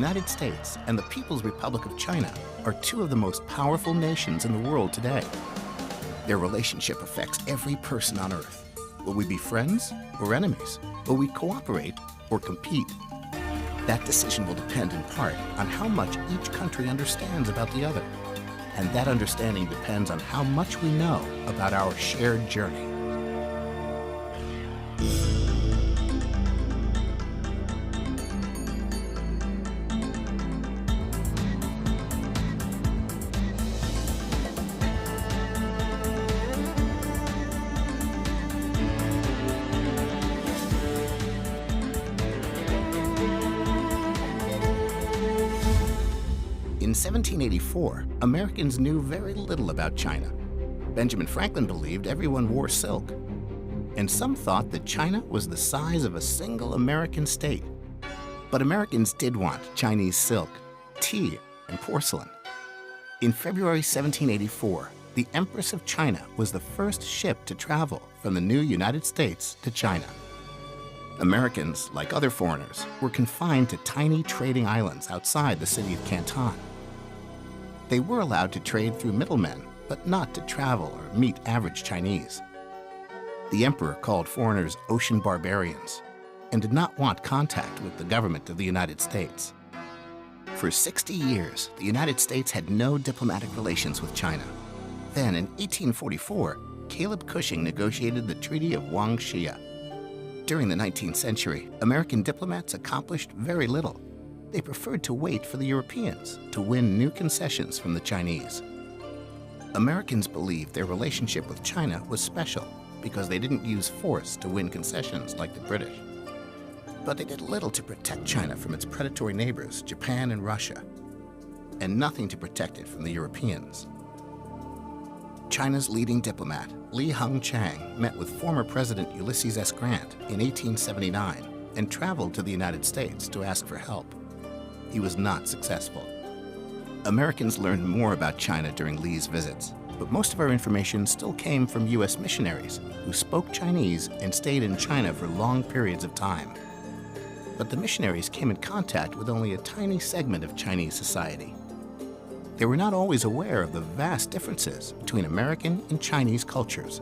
United States and the People's Republic of China are two of the most powerful nations in the world today. Their relationship affects every person on Earth. Will we be friends or enemies? Will we cooperate or compete? That decision will depend in part on how much each country understands about the other. And that understanding depends on how much we know about our shared journey. In 1784, Americans knew very little about China. Benjamin Franklin believed everyone wore silk, and some thought that China was the size of a single American state. But Americans did want Chinese silk, tea, and porcelain. In February 1784, the Empress of China was the first ship to travel from the new United States to China. Americans, like other foreigners, were confined to tiny trading islands outside the city of Canton. They were allowed to trade through middlemen, but not to travel or meet average Chinese. The emperor called foreigners ocean barbarians and did not want contact with the government of the United States. For 60 years, the United States had no diplomatic relations with China. Then, in 1844, Caleb Cushing negotiated the Treaty of Wangxia. During the 19th century, American diplomats accomplished very little. They preferred to wait for the Europeans to win new concessions from the Chinese. Americans believed their relationship with China was special because they didn't use force to win concessions like the British. But they did little to protect China from its predatory neighbors, Japan and Russia, and nothing to protect it from the Europeans. China's leading diplomat, Li Hung-chang, met with former President Ulysses S. Grant in 1879 and traveled to the United States to ask for help. He was not successful. Americans learned more about China during Li's visits, but most of our information still came from U.S. missionaries who spoke Chinese and stayed in China for long periods of time. But the missionaries came in contact with only a tiny segment of Chinese society. They were not always aware of the vast differences between American and Chinese cultures.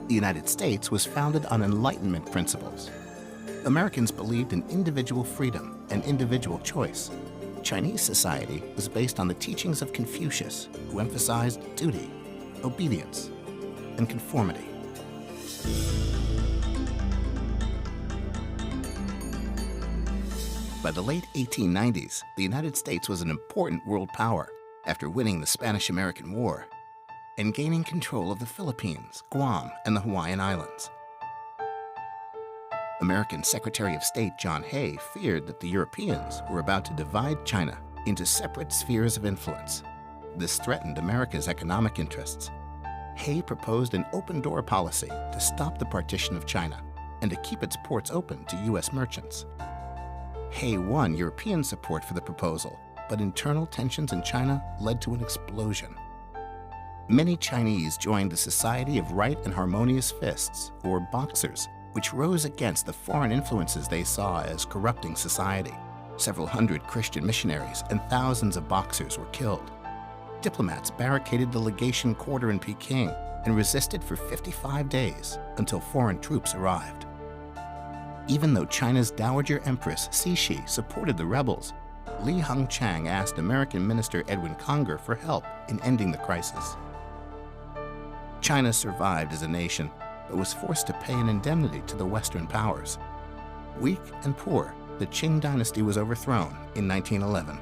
The United States was founded on Enlightenment principles. Americans believed in individual freedom and individual choice. Chinese society was based on the teachings of Confucius, who emphasized duty, obedience, and conformity. By the late 1890s, the United States was an important world power after winning the Spanish-American War and gaining control of the Philippines, Guam, and the Hawaiian Islands. American Secretary of State John Hay feared that the Europeans were about to divide China into separate spheres of influence. This threatened America's economic interests. Hay proposed an open-door policy to stop the partition of China and to keep its ports open to U.S. merchants. Hay won European support for the proposal, but internal tensions in China led to an explosion. Many Chinese joined the Society of Right and Harmonious Fists, or Boxers, which rose against the foreign influences they saw as corrupting society. Several hundred Christian missionaries and thousands of Boxers were killed. Diplomats barricaded the legation quarter in Peking and resisted for 55 days until foreign troops arrived. Even though China's Dowager Empress Cixi supported the rebels, Li Hung-chang asked American Minister Edwin Conger for help in ending the crisis. China survived as a nation, but was forced to pay an indemnity to the Western powers. Weak and poor, the Qing dynasty was overthrown in 1911.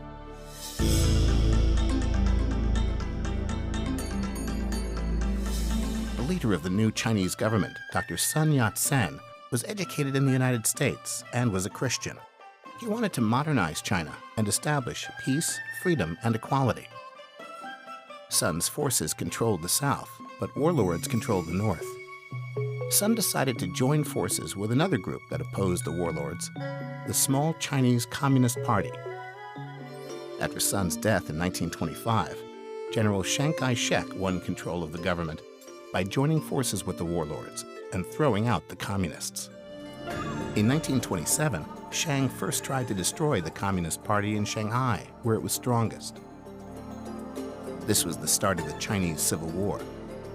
The leader of the new Chinese government, Dr. Sun Yat-sen, was educated in the United States and was a Christian. He wanted to modernize China and establish peace, freedom, and equality. Sun's forces controlled the South, but warlords controlled the North. Sun decided to join forces with another group that opposed the warlords, the Small Chinese Communist Party. After Sun's death in 1925, General Chiang Kai-shek won control of the government by joining forces with the warlords and throwing out the communists. In 1927, Chiang first tried to destroy the Communist Party in Shanghai, where it was strongest. This was the start of the Chinese Civil War.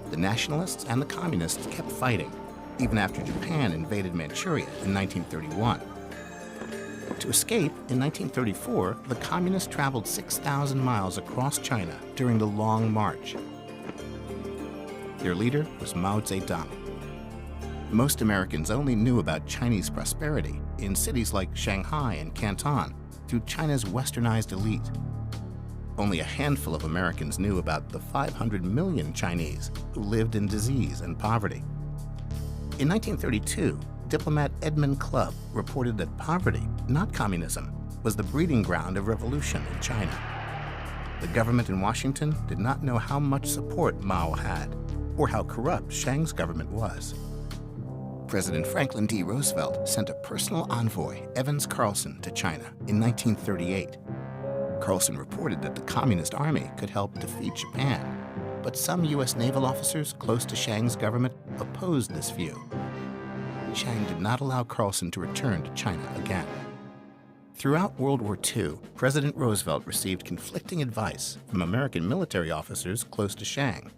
The nationalists and the communists kept fighting, even after Japan invaded Manchuria in 1931. To escape, in 1934, the communists traveled 6,000 miles across China during the Long March. Their leader was Mao Zedong. Most Americans only knew about Chinese prosperity in cities like Shanghai and Canton through China's westernized elite. Only a handful of Americans knew about the 500 million Chinese who lived in disease and poverty. In 1932, diplomat Edmund Clubb reported that poverty, not communism, was the breeding ground of revolution in China. The government in Washington did not know how much support Mao had, or how corrupt Chiang's government was. President Franklin D. Roosevelt sent a personal envoy, Evans Carlson, to China in 1938. Carlson reported that the Communist Army could help defeat Japan, but some U.S. naval officers close to Chiang's government opposed this view. Chiang did not allow Carlson to return to China again. Throughout World War II, President Roosevelt received conflicting advice from American military officers close to Chiang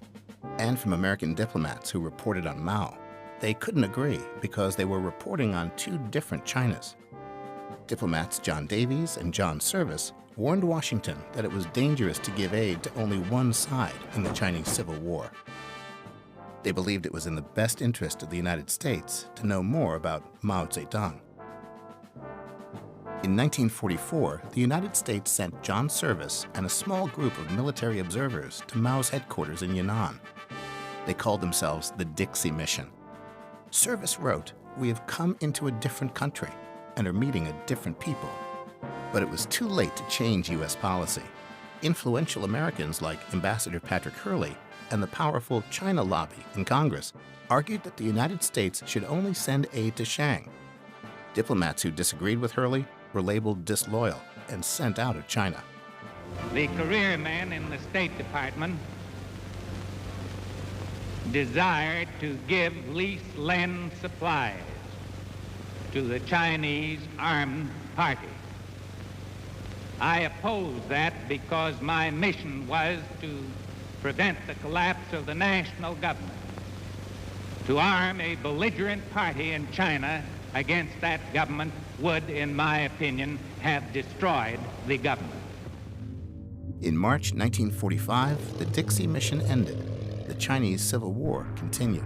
and from American diplomats who reported on Mao. They couldn't agree because they were reporting on two different Chinas. Diplomats John Davies and John Service warned Washington that it was dangerous to give aid to only one side in the Chinese Civil War. They believed it was in the best interest of the United States to know more about Mao Zedong. In 1944, the United States sent John Service and a small group of military observers to Mao's headquarters in Yan'an. They called themselves the Dixie Mission. Service wrote, "We have come into a different country and are meeting a different people." But it was too late to change U.S. policy. Influential Americans like Ambassador Patrick Hurley and the powerful China lobby in Congress argued that the United States should only send aid to Chiang. Diplomats who disagreed with Hurley were labeled disloyal and sent out of China. The career man in the State Department desired to give lease-lend supplies to the Chinese armed party. I opposed that because my mission was to prevent the collapse of the national government. To arm a belligerent party in China against that government would, in my opinion, have destroyed the government. In March 1945, the Dixie Mission ended. The Chinese Civil War continued.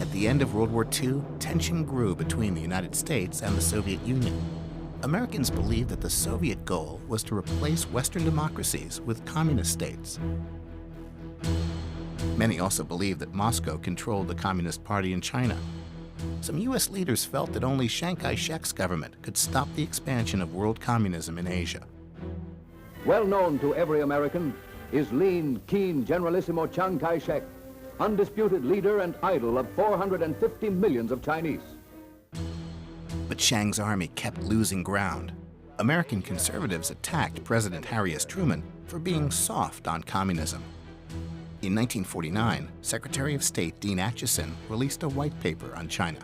At the end of World War II, tension grew between the United States and the Soviet Union. Americans believed that the Soviet goal was to replace Western democracies with communist states. Many also believed that Moscow controlled the Communist Party in China. Some U.S. leaders felt that only Chiang Kai-shek's government could stop the expansion of world communism in Asia. Well known to every American is lean, keen Generalissimo Chiang Kai-shek, undisputed leader and idol of 450 millions of Chinese. But Chiang's army kept losing ground. American conservatives attacked President Harry S. Truman for being soft on communism. In 1949, Secretary of State Dean Acheson released a white paper on China.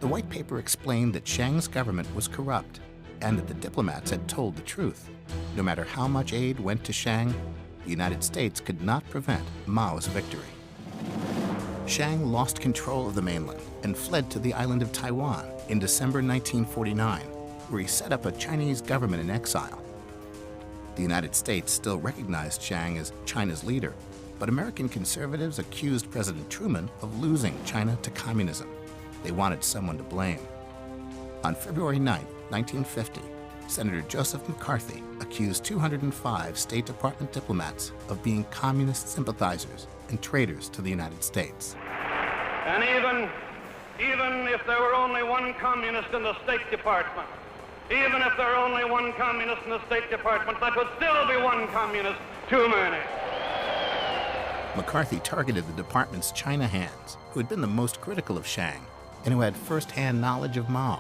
The white paper explained that Chiang's government was corrupt and that the diplomats had told the truth. No matter how much aid went to Chiang, the United States could not prevent Mao's victory. Chiang lost control of the mainland and fled to the island of Taiwan in December 1949, where he set up a Chinese government in exile. The United States still recognized Chiang as China's leader, but American conservatives accused President Truman of losing China to communism. They wanted someone to blame. On February 9, 1950, Senator Joseph McCarthy accused 205 State Department diplomats of being communist sympathizers and traitors to the United States. And even if there were only one communist in the State Department, even if there were only one communist in the State Department, that would still be one communist too many. McCarthy targeted the department's China hands, who had been the most critical of Chiang and who had first-hand knowledge of Mao.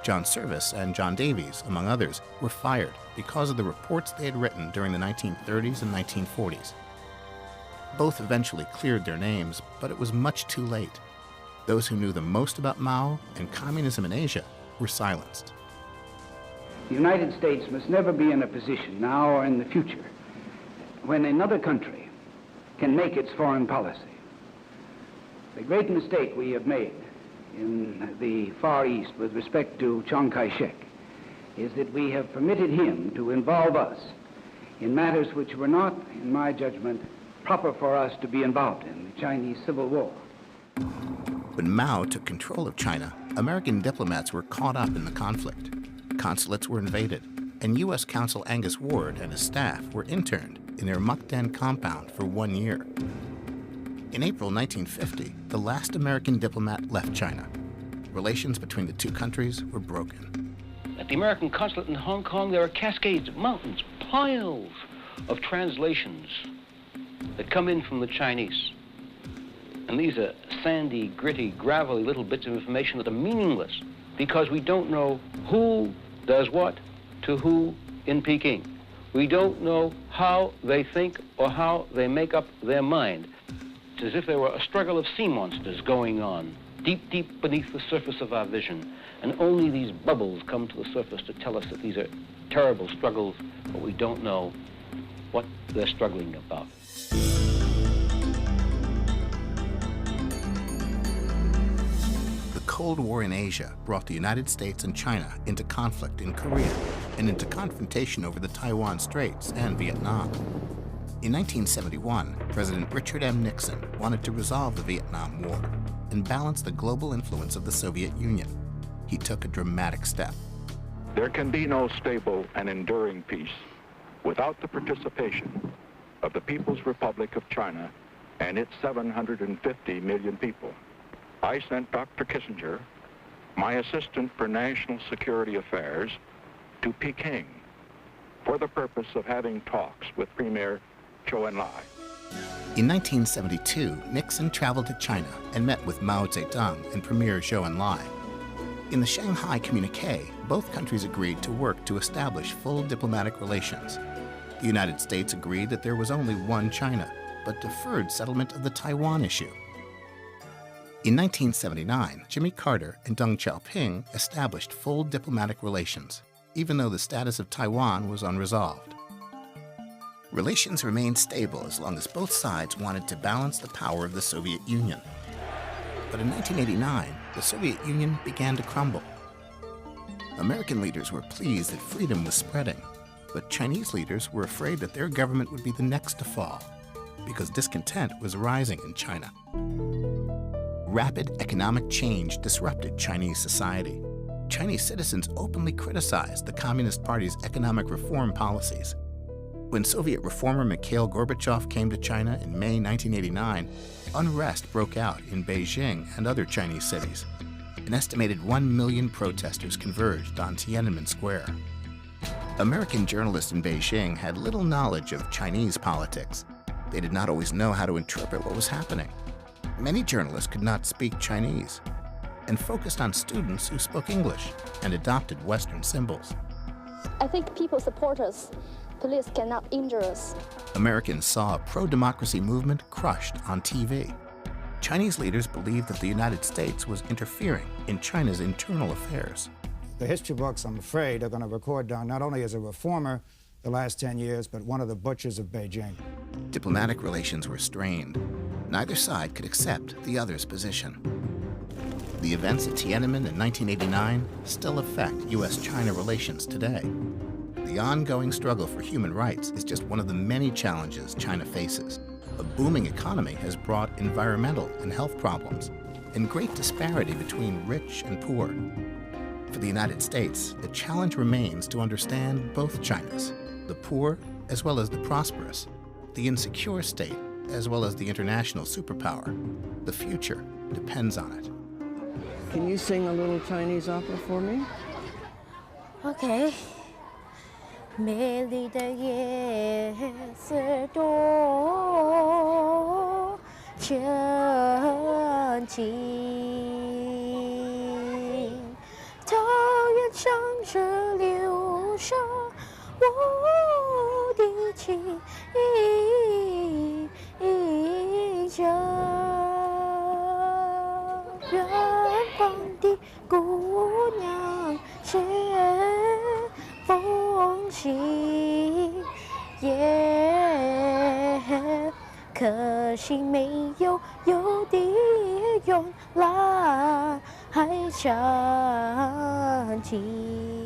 John Service and John Davies, among others, were fired because of the reports they had written during the 1930s and 1940s. Both eventually cleared their names, but it was much too late. Those who knew the most about Mao and communism in Asia were silenced. The United States must never be in a position, now or in the future, when another country can make its foreign policy. The great mistake we have made in the Far East with respect to Chiang Kai-shek is that we have permitted him to involve us in matters which were not, in my judgment, proper for us to be involved in, the Chinese Civil War. When Mao took control of China, American diplomats were caught up in the conflict. Consulates were invaded, and U.S. Consul Angus Ward and his staff were interned in their Mukden compound for 1 year. In April 1950, the last American diplomat left China. Relations between the two countries were broken. At the American consulate in Hong Kong, there are cascades, mountains, piles of translations that come in from the Chinese. And these are sandy, gritty, gravelly little bits of information that are meaningless because we don't know who does what to who in Peking. We don't know how they think or how they make up their mind. It's as if there were a struggle of sea monsters going on deep, deep beneath the surface of our vision. And only these bubbles come to the surface to tell us that these are terrible struggles, but we don't know what they're struggling about. The Cold War in Asia brought the United States and China into conflict in Korea and into confrontation over the Taiwan Straits and Vietnam. In 1971, President Richard M. Nixon wanted to resolve the Vietnam War and balance the global influence of the Soviet Union. He took a dramatic step. There can be no stable and enduring peace without the participation of the People's Republic of China and its 750 million people. I sent Dr. Kissinger, my assistant for national security affairs, to Peking for the purpose of having talks with Premier Zhou Enlai. In 1972, Nixon traveled to China and met with Mao Zedong and Premier Zhou Enlai. In the Shanghai Communique, both countries agreed to work to establish full diplomatic relations. The United States agreed that there was only one China, but deferred settlement of the Taiwan issue. In 1979, Jimmy Carter and Deng Xiaoping established full diplomatic relations, even though the status of Taiwan was unresolved. Relations remained stable as long as both sides wanted to balance the power of the Soviet Union. But in 1989, the Soviet Union began to crumble. American leaders were pleased that freedom was spreading, but Chinese leaders were afraid that their government would be the next to fall, because discontent was rising in China. Rapid economic change disrupted Chinese society. Chinese citizens openly criticized the Communist Party's economic reform policies. When Soviet reformer Mikhail Gorbachev came to China in May 1989, unrest broke out in Beijing and other Chinese cities. An estimated 1 million protesters converged on Tiananmen Square. American journalists in Beijing had little knowledge of Chinese politics. They did not always know how to interpret what was happening. Many journalists could not speak Chinese and focused on students who spoke English and adopted Western symbols. I think people support us. Police cannot injure us. Americans saw a pro-democracy movement crushed on TV. Chinese leaders believed that the United States was interfering in China's internal affairs. The history books, I'm afraid, are going to record Deng not only as a reformer the last 10 years, but one of the butchers of Beijing. Diplomatic relations were strained. Neither side could accept the other's position. The events at Tiananmen in 1989 still affect U.S.-China relations today. The ongoing struggle for human rights is just one of the many challenges China faces. A booming economy has brought environmental and health problems, and great disparity between rich and poor. For the United States, the challenge remains to understand both Chinas, the poor as well as the prosperous, the insecure state as well as the international superpower. The future depends on it. Can you sing a little Chinese opera for me? Okay. 美丽的夜色多深情，桃源上着流沙，我的情。的心没有邮递用来唱起。